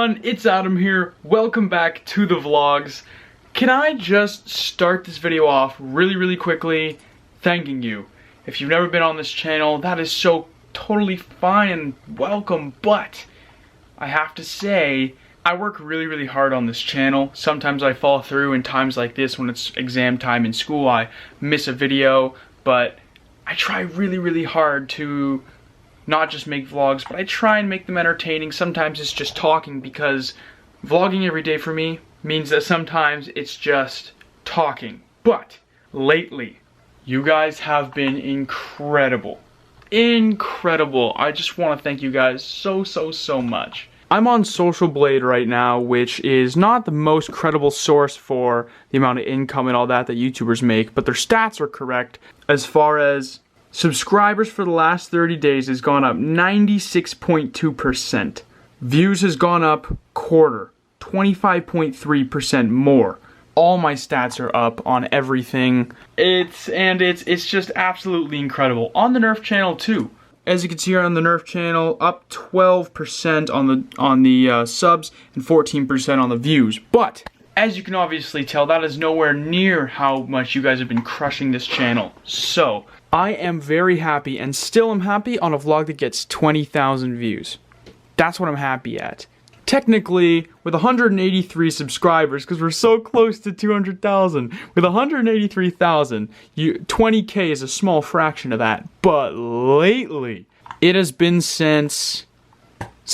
everyone, it's Adam here. Welcome back to the vlogs. Can I just start this video off really quickly thanking you. If you've never been on this channel, that is so totally fine and welcome, but I have to say, I work really hard on this channel. Sometimes I fall through in times like this when it's exam time in school, I miss a video, but I try really hard to not just make vlogs, but I try and make them entertaining. Sometimes it's just talking because vlogging every day for me means that sometimes it's just talking. But lately, you guys have been incredible. Incredible. I just want to thank you guys so much. I'm on Strand Blvd right now, which is not the most credible source for the amount of income and all that YouTubers make, but their stats are correct as far as subscribers for the last 30 days has gone up 96.2%. Views has gone up quarter, 25.3% more. All my stats are up on everything. It's just absolutely incredible. On the Nerf channel too. As you can see here on the Nerf channel, up 12% on the subs and 14% on the views. But as you can obviously tell, that is nowhere near how much you guys have been crushing this channel. So I am very happy, and still am happy on a vlog that gets 20,000 views. That's what I'm happy at. Technically, with 183 subscribers, because we're so close to 200,000, with 183,000, 20K is a small fraction of that. But lately, it has been since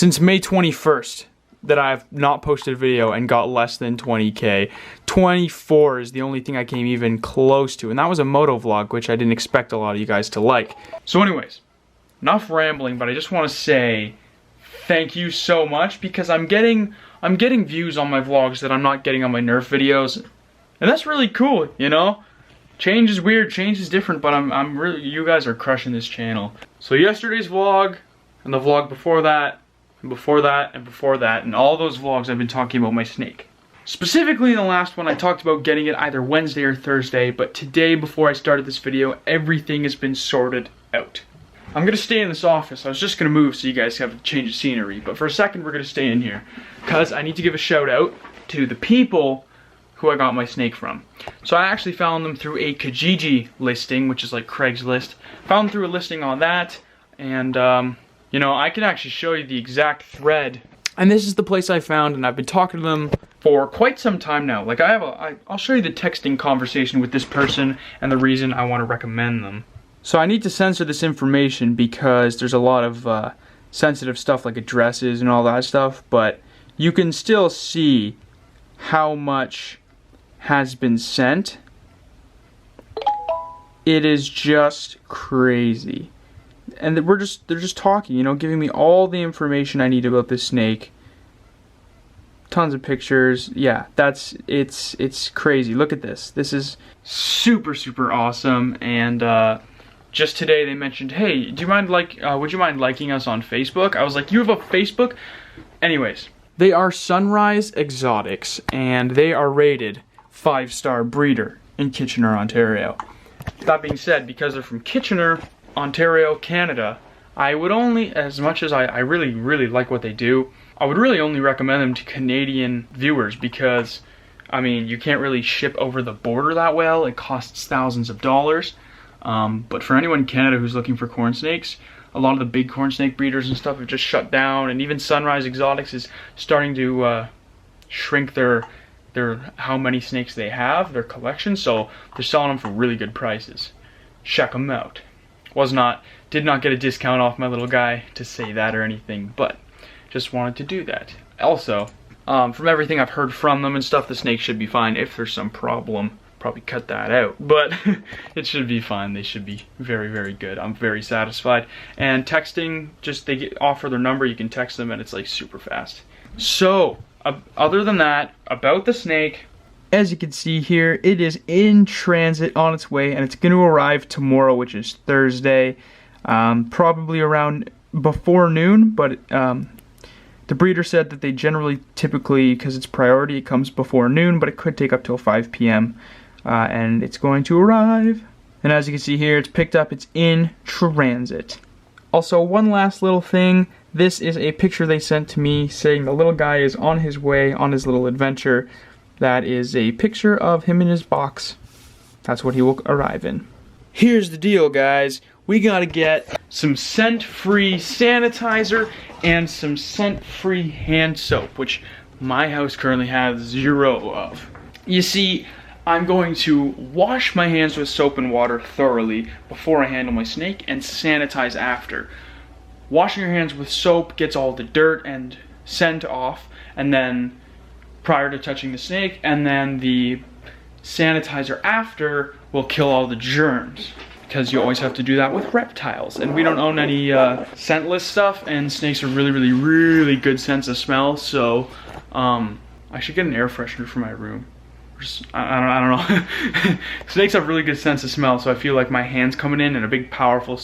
May 21st that I've not posted a video and got less than 20K. 24 is the only thing I came even close to, and that was a moto vlog, which I didn't expect a lot of you guys to like. So anyways, enough rambling, but I just want to say thank you so much, because I'm getting views on my vlogs that I'm not getting on my Nerf videos, and that's really cool, you know? Change is weird, change is different, but I'm really, you guys are crushing this channel. So yesterday's vlog, and the vlog before that, and before that, and before that, and all those vlogs I've been talking about my snake. Specifically in the last one, I talked about getting it either Wednesday or Thursday, but today, before I started this video, everything has been sorted out. I'm gonna stay in this office. I was just gonna move so you guys have a change of scenery, but for a second we're gonna stay in here, because I need to give a shout out to the people who I got my snake from. So I actually found them through a Kijiji listing, which is like Craigslist. Found them through a listing on that, and you know, I can actually show you the exact thread. And this is the place I found, and I've been talking to them for quite some time now. Like I'll show you the texting conversation with this person and the reason I want to recommend them. So I need to censor this information because there's a lot of sensitive stuff like addresses and all that stuff, but you can still see how much has been sent. It is just crazy. And they're just talking, you know, giving me all the information I need about this snake. Tons of pictures. Yeah, it's crazy. Look at this. This is super awesome. And just today they mentioned, hey, do you mind would you mind liking us on Facebook? I was like, you have a Facebook? Anyways, they are Sunrise Exotics, and they are rated 5-star breeder in Kitchener, Ontario. That being said, because they're from Kitchener, Ontario, Canada, I would only, as much as I really like what they do, I would really only recommend them to Canadian viewers, because, I mean, you can't really ship over the border that well. It costs thousands of dollars. But for anyone in Canada who's looking for corn snakes, a lot of the big corn snake breeders and stuff have just shut down, and even Sunrise Exotics is starting to shrink their how many snakes they have, their collection, so they're selling them for really good prices. Check them out. Did not get a discount off my little guy to say that or anything, but just wanted to do that. Also, from everything I've heard from them and stuff, the snake should be fine. If there's some problem, probably cut that out, but it should be fine. They should be very good. I'm very satisfied. And texting, just they offer their number, you can text them, and it's like super fast. So other than that, about the snake, as you can see here, it is in transit on its way, and it's going to arrive tomorrow, which is Thursday, probably around before noon, but the breeder said that they typically, because it's priority, it comes before noon, but it could take up till 5 p.m. And it's going to arrive. And as you can see here, it's picked up, it's in transit. Also, one last little thing, This is a picture they sent to me saying the little guy is on his way on his little adventure. That is a picture of him in his box. That's what he will arrive in. Here's the deal, guys. We gotta get some scent-free sanitizer and some scent-free hand soap, which my house currently has 0 of. You see, I'm going to wash my hands with soap and water thoroughly before I handle my snake and sanitize after. Washing your hands with soap gets all the dirt and scent off, and then prior to touching the snake, and then the sanitizer after will kill all the germs, because you always have to do that with reptiles, and we don't own any scentless stuff, and snakes are really good sense of smell. So I should get an air freshener for my room. I don't know. Snakes have really good sense of smell, so I feel like my hands coming in and a big powerful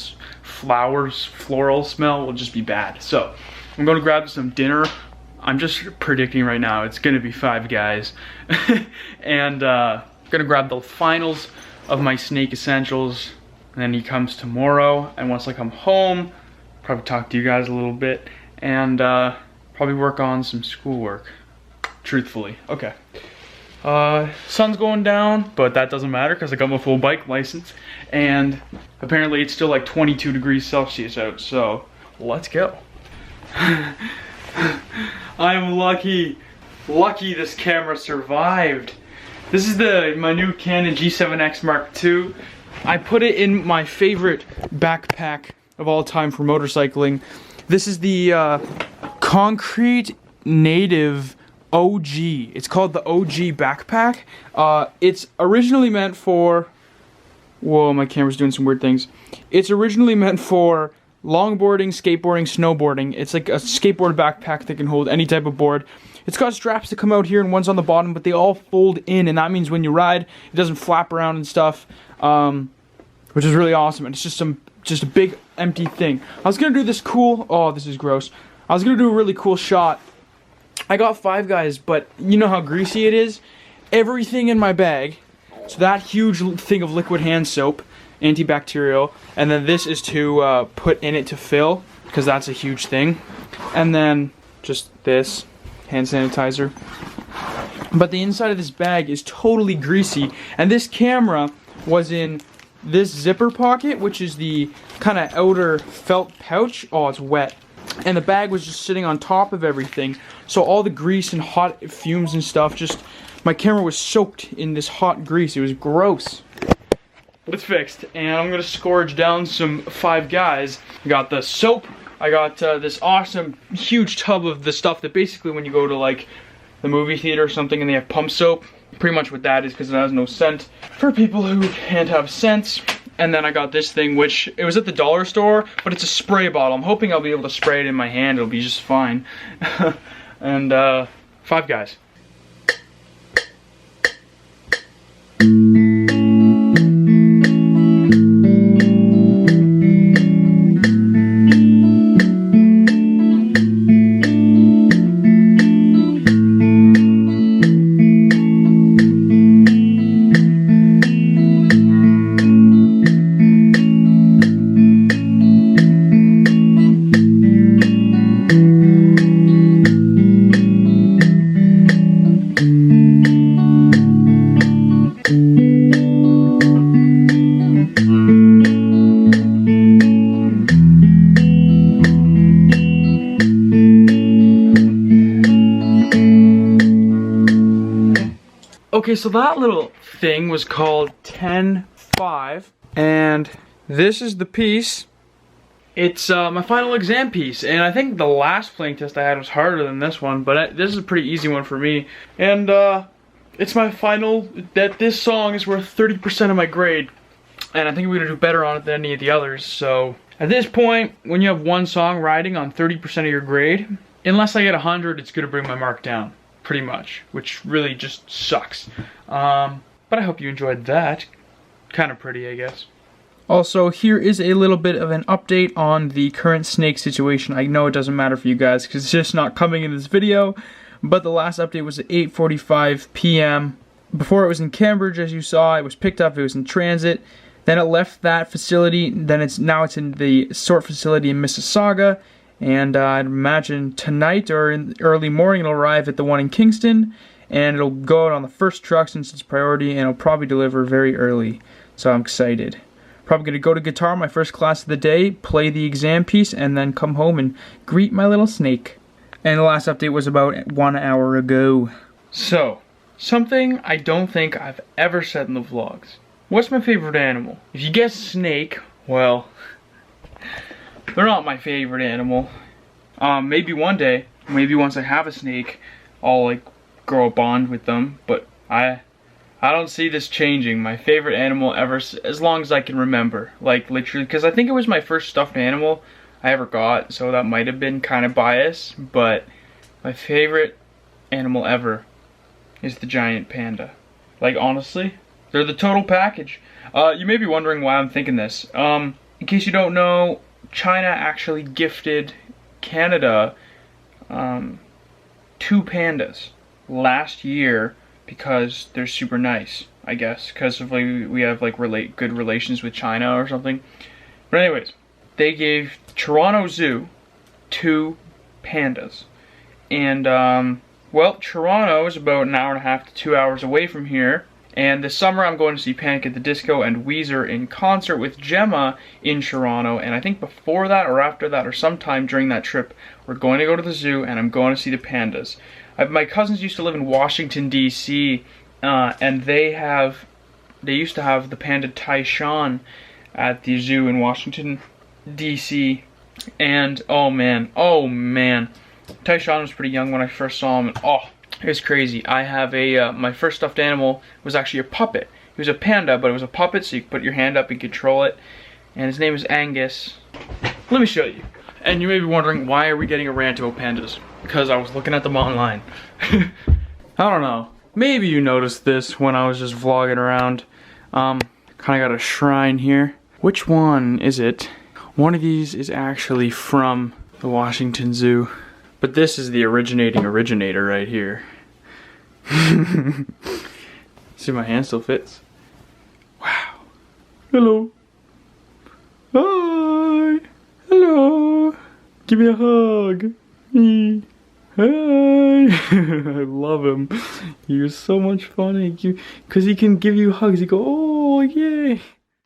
floral smell will just be bad. So I'm gonna grab some dinner. I'm just predicting right now it's gonna be Five Guys. And gonna grab the finals of my snake essentials, and then he comes tomorrow, and once I come home, probably talk to you guys a little bit, and probably work on some schoolwork, truthfully. Okay. Sun's going down, but that doesn't matter because I got my full bike license, and apparently it's still like 22 degrees Celsius out, so let's go. I'm lucky this camera survived. This is my new Canon G7X Mark II. I put it in my favorite backpack of all time for motorcycling. This is the Concrete Native OG. It's called the OG backpack. It's originally meant for... Whoa, my camera's doing some weird things. It's originally meant for longboarding, skateboarding, snowboarding. It's like a skateboard backpack that can hold any type of board. It's got straps that come out here and ones on the bottom, but they all fold in, and that means when you ride, it doesn't flap around and stuff, which is really awesome. And it's just a big empty thing. I was gonna do this cool... Oh, this is gross. I was gonna do a really cool shot. I got Five Guys, but you know how greasy it is? Everything in my bag. So that huge thing of liquid hand soap, antibacterial, and then this is to put in it to fill, because that's a huge thing. And then just this, hand sanitizer. But the inside of this bag is totally greasy, and this camera was in this zipper pocket, which is the kind of outer felt pouch. Oh, it's wet. And the bag was just sitting on top of everything, so all the grease and hot fumes and stuff, just my camera was soaked in this hot grease. It was gross. But it's fixed, and I'm gonna scourge down some Five Guys. I got the soap. I got this awesome huge tub of the stuff that basically when you go to like the movie theater or something and they have pump soap, pretty much what that is, because it has no scent for people who can't have scents. And then I got this thing, which it was at the dollar store, but it's a spray bottle. I'm hoping I'll be able to spray it in my hand. It'll be just fine. And Five Guys. Okay, so that little thing was called 10-5, and this is the piece. It's my final exam piece, and I think the last playing test I had was harder than this one, but this is a pretty easy one for me. And it's my final, that this song is worth 30% of my grade, and I think we're gonna do better on it than any of the others. So at this point, when you have one song riding on 30% of your grade, unless I get 100, it's gonna bring my mark down. Pretty much, which really just sucks. But I hope you enjoyed that. Kind of pretty, I guess. Also, here is a little bit of an update on the current snake situation. I know it doesn't matter for you guys because it's just not coming in this video, but the last update was at 8:45 p.m. Before it was in Cambridge, as you saw. It was picked up, it was in transit. Then it left that facility, then now it's in the sort facility in Mississauga, And I'd imagine tonight or in the early morning it'll arrive at the one in Kingston, and it'll go out on the first truck since it's priority, and it'll probably deliver very early. So I'm excited. Probably gonna go to guitar, my first class of the day, play the exam piece, and then come home and greet my little snake. And the last update was about 1 hour ago. So, something I don't think I've ever said in the vlogs. What's my favorite animal? If you guess snake, well, they're not my favorite animal. Maybe one day, maybe once I have a snake, I'll like grow a bond with them, but I don't see this changing. My favorite animal ever, as long as I can remember. Like literally, because I think it was my first stuffed animal I ever got, so that might have been kind of biased, but my favorite animal ever is the giant panda. Like honestly, they're the total package. You may be wondering why I'm thinking this. In case you don't know, China actually gifted Canada 2 pandas last year because they're super nice, I guess, because of like we have like good relations with China or something. But anyways, they gave Toronto Zoo 2 pandas, and well, Toronto is about an hour and a half to 2 hours away from here. And this summer I'm going to see Panic at the Disco and Weezer in concert with Gemma in Toronto. And I think before that or after that or sometime during that trip, we're going to go to the zoo and I'm going to see the pandas. My cousins used to live in Washington, D.C. And they used to have the panda Tyshawn at the zoo in Washington, D.C. And oh man, Tyshawn was pretty young when I first saw him, and oh, it was crazy. I have my first stuffed animal was actually a puppet. He was a panda, but it was a puppet, so you could put your hand up and control it. And his name is Angus. Let me show you. And you may be wondering, why are we getting a rant about pandas? Because I was looking at them online. I don't know. Maybe you noticed this when I was just vlogging around. Kind of got a shrine here. Which one is it? One of these is actually from the Washington Zoo. But this is the originator right here. See, my hand still fits. Wow. Hello. Hi. Hello. Give me a hug. Hi. I love him. He was so much fun. Because he can give you hugs. You go, oh, yay.